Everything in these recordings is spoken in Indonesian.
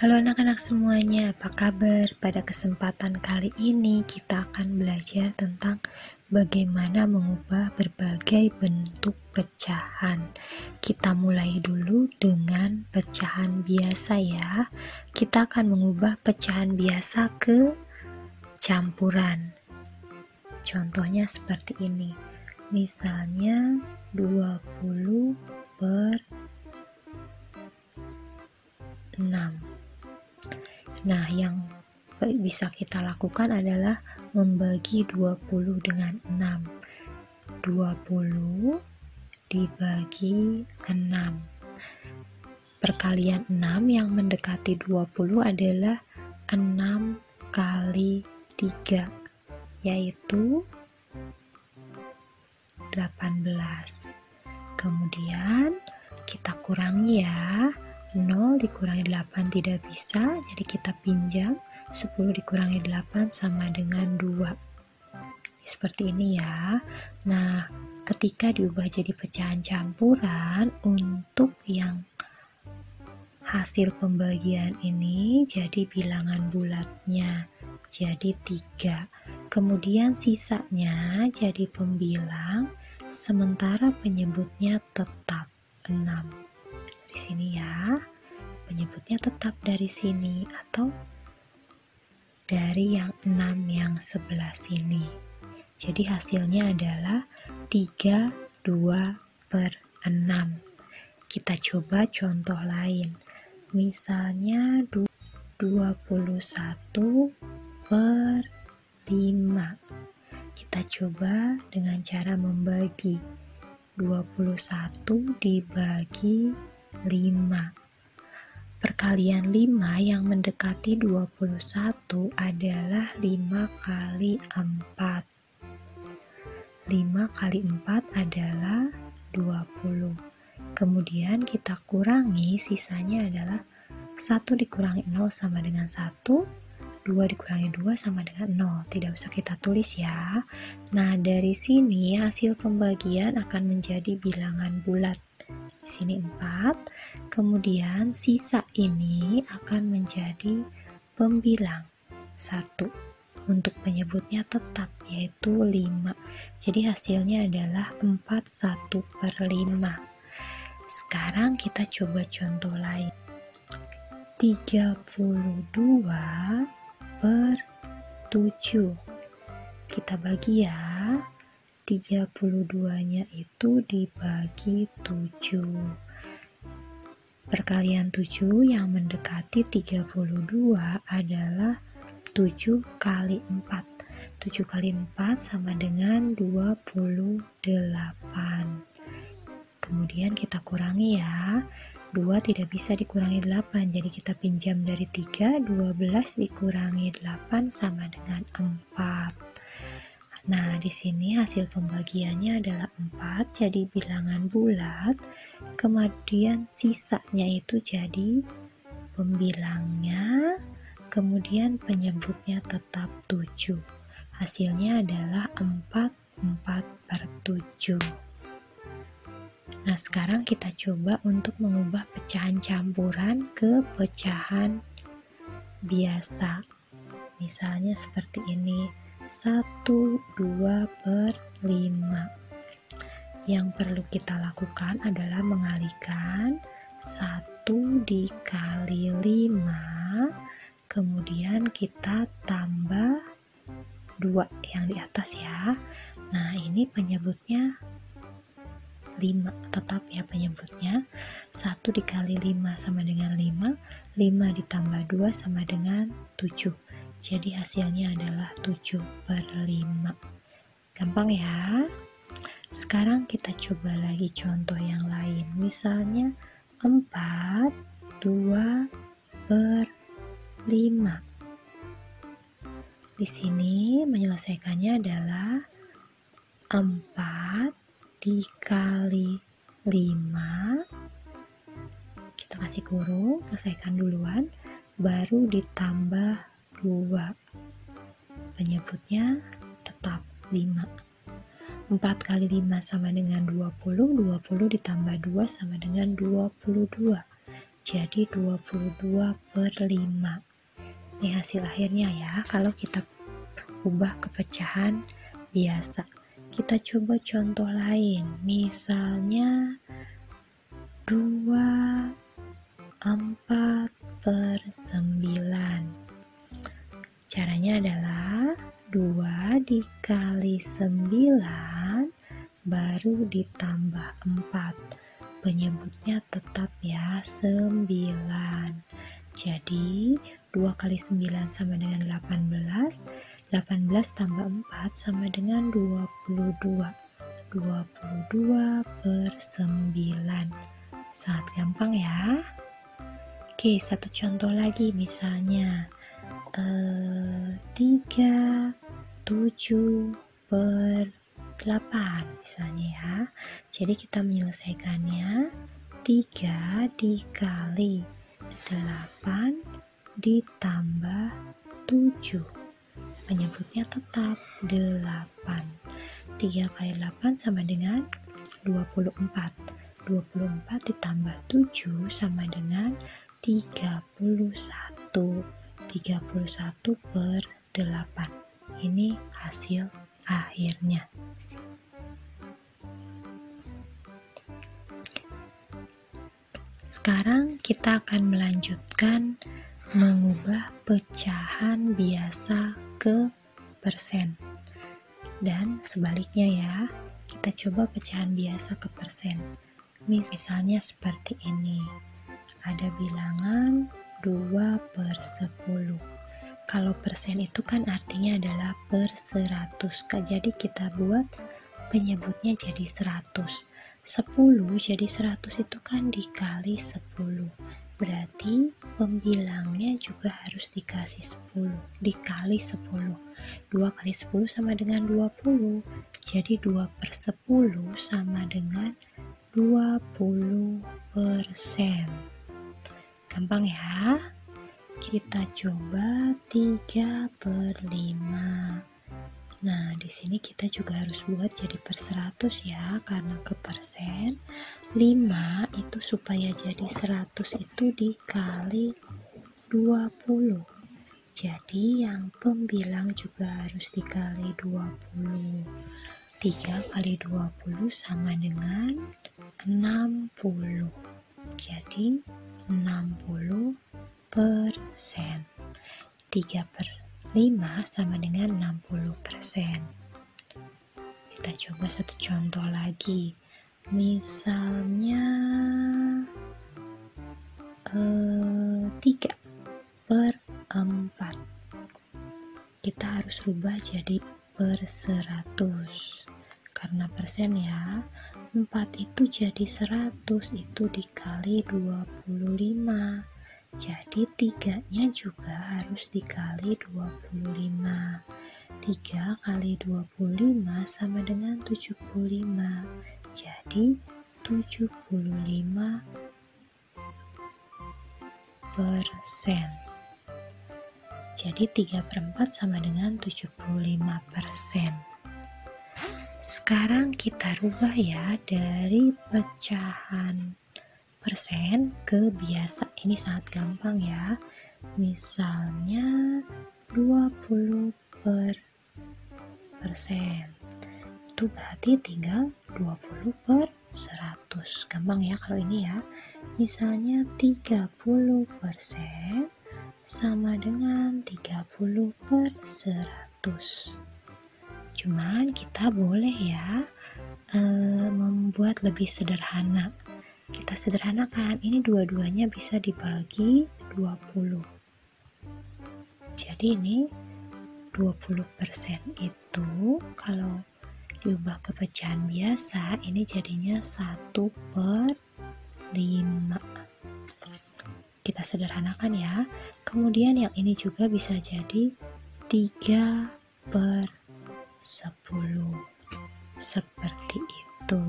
Halo anak-anak semuanya, apa kabar? Pada kesempatan kali ini kita akan belajar tentang bagaimana mengubah berbagai bentuk pecahan. Kita mulai dulu dengan pecahan biasa ya. Kita akan mengubah pecahan biasa ke campuran. Contohnya seperti ini. Misalnya 20 per 6. Nah, yang bisa kita lakukan adalah membagi 20 dengan 6. 20 dibagi 6. Perkalian 6 yang mendekati 20 adalah 6 kali 3, yaitu 18. Kemudian kita kurangi ya. 0 dikurangi 8 tidak bisa, jadi kita pinjam. 10 dikurangi 8 sama dengan 2. Seperti ini ya. Nah, ketika diubah jadi pecahan campuran, untuk yang hasil pembagian ini jadi bilangan bulatnya, jadi 3. Kemudian sisanya jadi pembilang, sementara penyebutnya tetap 6. Di sini ya, penyebutnya tetap dari sini atau dari yang 6 yang sebelah sini. Jadi hasilnya adalah 32 per 6. Kita coba contoh lain. Misalnya 21 per 5. Kita coba dengan cara membagi. 21 dibagi 5. Perkalian 5 yang mendekati 21 adalah 5 kali 4. 5 kali 4 adalah 20. Kemudian kita kurangi, sisanya adalah 1 dikurangi 0 sama dengan 1, 2 dikurangi 2 sama dengan 0. Tidak usah kita tulis ya. Nah, dari sini hasil pembagian akan menjadi bilangan bulat. Di sini 4, kemudian sisa ini akan menjadi pembilang 1. Untuk penyebutnya tetap, yaitu 5. Jadi hasilnya adalah 41 per 5. Sekarang kita coba contoh lain. 32 per 7. Kita bagi ya. 32-nya itu dibagi 7. Perkalian 7 yang mendekati 32 adalah 7 kali 4. 7 kali 4 sama dengan 28. Kemudian kita kurangi ya. 2 tidak bisa dikurangi 8, jadi kita pinjam dari 3. 12 dikurangi 8 sama dengan 4. Nah, di sini hasil pembagiannya adalah 4, jadi bilangan bulat. Kemudian sisanya itu jadi pembilangnya, kemudian penyebutnya tetap 7. Hasilnya adalah 4 per 7. Nah, sekarang kita coba untuk mengubah pecahan campuran ke pecahan biasa. Misalnya seperti ini. 1, 2 per 5. Yang perlu kita lakukan adalah mengalihkan 1 dikali 5, kemudian kita tambah 2 yang di atas ya. Nah, ini penyebutnya 5, tetap ya penyebutnya. 1 dikali 5 sama dengan 5, 5 ditambah 2 sama dengan 7. Jadi hasilnya adalah 7 per 5. Gampang ya. Sekarang kita coba lagi contoh yang lain. Misalnya 4, 2 per 5. Di sini menyelesaikannya adalah 4 dikali 5. Kita kasih kurung, selesaikan duluan. Baru ditambah 2. Penyebutnya tetap 5. 4 kali 5 sama dengan 20. 20 ditambah 2 sama dengan 22. jadi 22 per 5. Ini hasil akhirnya ya, kalau kita ubah ke pecahan biasa. Kita coba contoh lain, misalnya 24 per 9. Caranya adalah 2 dikali 9 baru ditambah 4. Penyebutnya tetap ya 9. Jadi 2 kali 9 sama dengan 18. 18 tambah 4 sama dengan 22. 22 per 9. Sangat gampang ya. Oke, satu contoh lagi, misalnya 37 per 8 misalnya ya. Jadi kita menyelesaikannya 3 dikali 8 ditambah 7. Penyebutnya tetap 8. 3 kali 8 sama dengan 24. 24 ditambah 7 sama dengan 31. 31 per 8. Ini hasil akhirnya. Sekarang kita akan melanjutkan mengubah pecahan biasa ke persen. Dan sebaliknya ya, kita coba pecahan biasa ke persen. Misalnya seperti ini. Ada bilangan 2 per 10. Kalau persen itu kan artinya adalah per 100. Jadi kita buat penyebutnya jadi 100. 10 jadi 100 itu kan dikali 10. Berarti pembilangnya juga harus dikasih 10. Dikali 10. 2 kali 10 sama dengan 20. Jadi 2 per 10 sama dengan 20%. Gampang ya. Kita coba 3 per 5. Nah, di sini kita juga harus buat jadi per 100 ya, karena ke persen 5 itu supaya jadi 100 itu dikali 20. Jadi yang pembilang juga harus dikali 20. 3 kali 20 sama dengan 60. Jadi 60%. 3 per 5 sama dengan 60%. Kita coba satu contoh lagi. Misalnya 3 per 4. Kita harus rubah jadi per 100. Karena persen ya. 4 itu jadi 100 itu dikali 25. Jadi 3-nya juga harus dikali 25. 3 kali 25 sama dengan 75. Jadi 75%. Jadi 3 per 4 sama dengan 75%. Sekarang kita rubah ya dari pecahan persen ke biasa. Ini sangat gampang ya. Misalnya 20 per persen. Itu berarti tinggal 20 per 100. Gampang ya kalau ini ya. Misalnya 30% sama dengan 30 per 100. Cuman kita boleh ya membuat lebih sederhana. Kita sederhanakan, ini dua-duanya bisa dibagi 20. Jadi ini 20% itu kalau diubah ke pecahan biasa, ini jadinya 1 per 5. Kita sederhanakan ya. Kemudian yang ini juga bisa jadi 3 per 10. Seperti itu.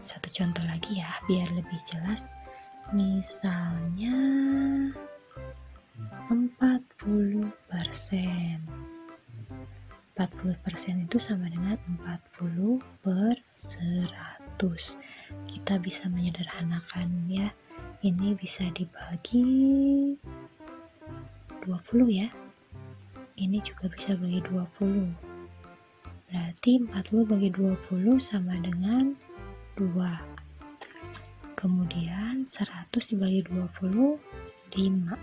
Satu contoh lagi ya, biar lebih jelas. Misalnya 40%. 40% itu sama dengan 40 per 100. kita bisa menyederhanakan ya. Ini bisa dibagi 20 ya. Ini juga bisa bagi 20. Berarti 40 bagi 20 sama dengan 2. Kemudian 100 dibagi 20, 5.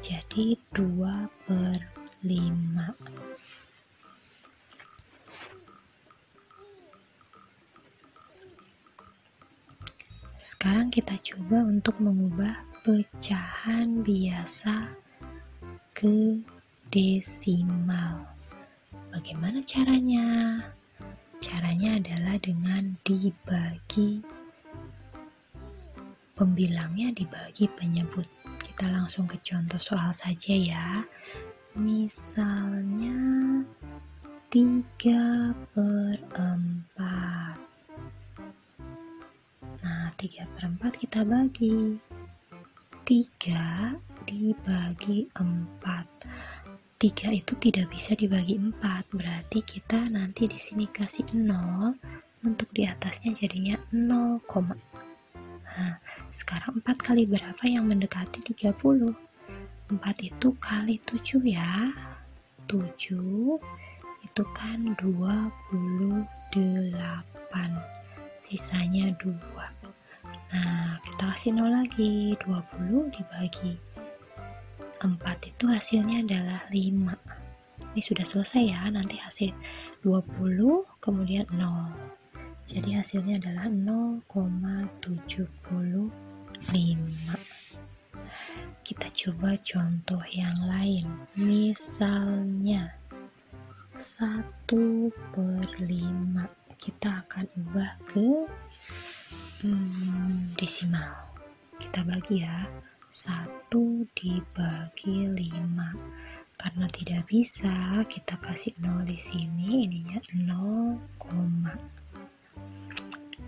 Jadi 2/5. Sekarang kita coba untuk mengubah pecahan biasa ke desimal. Bagaimana caranya? Caranya adalah dengan dibagi, pembilangnya dibagi penyebut. Kita langsung ke contoh soal saja ya. Misalnya 3/4. Nah, 3/4 kita bagi. 3 dibagi 4. 3 itu tidak bisa dibagi 4, berarti kita nanti di sini kasih 0, untuk di atasnya jadinya 0, Nah, sekarang 4 kali berapa yang mendekati 30? 4 itu kali 7 ya. 7 itu kan 28. Sisanya 2. Nah, kita kasih 0 lagi. 20 dibagi 4 itu hasilnya adalah 5. Ini sudah selesai ya. Nanti hasil 20 kemudian 0. Jadi hasilnya adalah 0,75. Kita coba contoh yang lain. Misalnya 1/5. Kita akan ubah ke desimal. Kita bagi ya. 1 dibagi 5. Karena tidak bisa, kita kasih 0 di sini, ininya 0,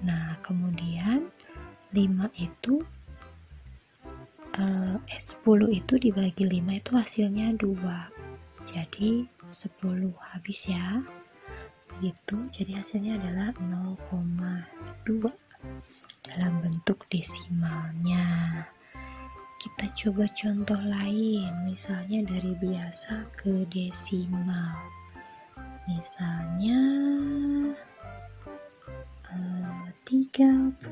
Nah, kemudian 5 itu 10 itu dibagi 5 itu hasilnya 2. Jadi 10 habis ya. Begitu, jadi hasilnya adalah 0,2 dalam bentuk desimalnya. Kita coba contoh lain, misalnya dari biasa ke desimal. Misalnya 32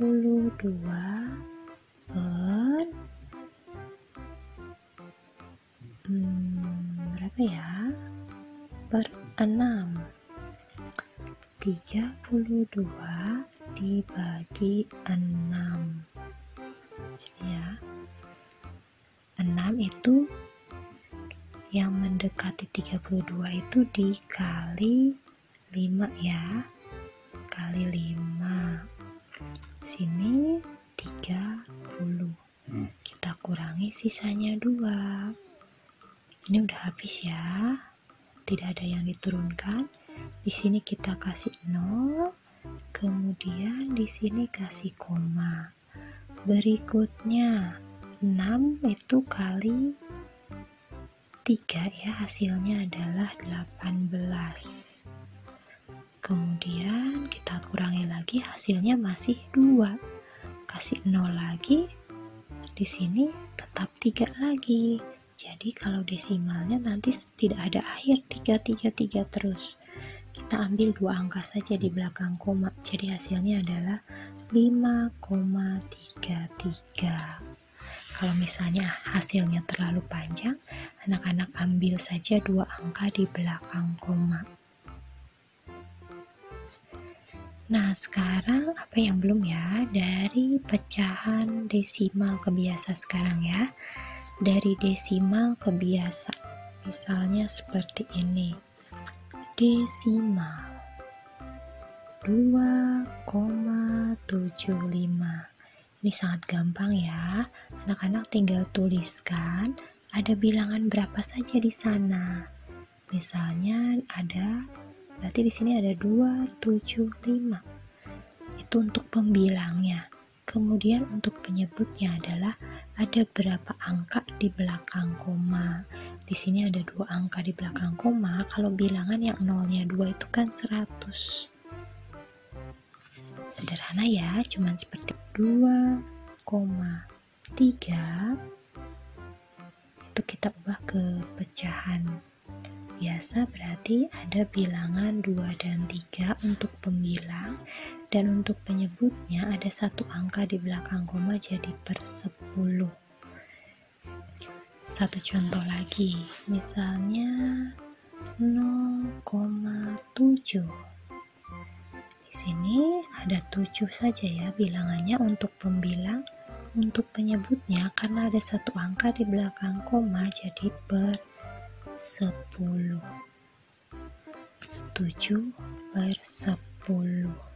berapa ya? Per 6. 32 dibagi 6. Jadi ya, 6 itu yang mendekati 32 itu dikali 5 ya. Kali 5. Sini 30. Kita kurangi sisanya 2. Ini udah habis ya. Tidak ada yang diturunkan. Di sini kita kasih 0, kemudian di sini kasih koma. Berikutnya 6 itu kali 3 ya, hasilnya adalah 18. Kemudian kita kurangi lagi, hasilnya masih 2. Kasih 0 lagi. Di sini tetap 3 lagi. Jadi kalau desimalnya nanti tidak ada akhir, 3 terus. Kita ambil 2 angka saja di belakang koma. Jadi hasilnya adalah 5,33. Kalau misalnya hasilnya terlalu panjang, anak-anak ambil saja 2 angka di belakang koma. Nah, sekarang apa yang belum ya? Dari pecahan desimal ke biasa sekarang ya. Dari desimal ke biasa. Misalnya seperti ini. Desimal 2,75. Ini sangat gampang ya. Anak-anak tinggal tuliskan ada bilangan berapa saja di sana. Misalnya ada, berarti di sini ada 275. Itu untuk pembilangnya. Kemudian untuk penyebutnya adalah ada berapa angka di belakang koma. Di sini ada 2 angka di belakang koma. Kalau bilangan yang nolnya 2 itu kan 100. Sederhana ya, cuman seperti 2,3 itu kita ubah ke pecahan biasa, berarti ada bilangan 2 dan 3 untuk pembilang, dan untuk penyebutnya ada satu angka di belakang koma jadi per 10. Satu contoh lagi, misalnya 0,7. Di sini ada 7 saja ya bilangannya untuk pembilang. Untuk penyebutnya karena ada satu angka di belakang koma jadi per 10. 7 per 10.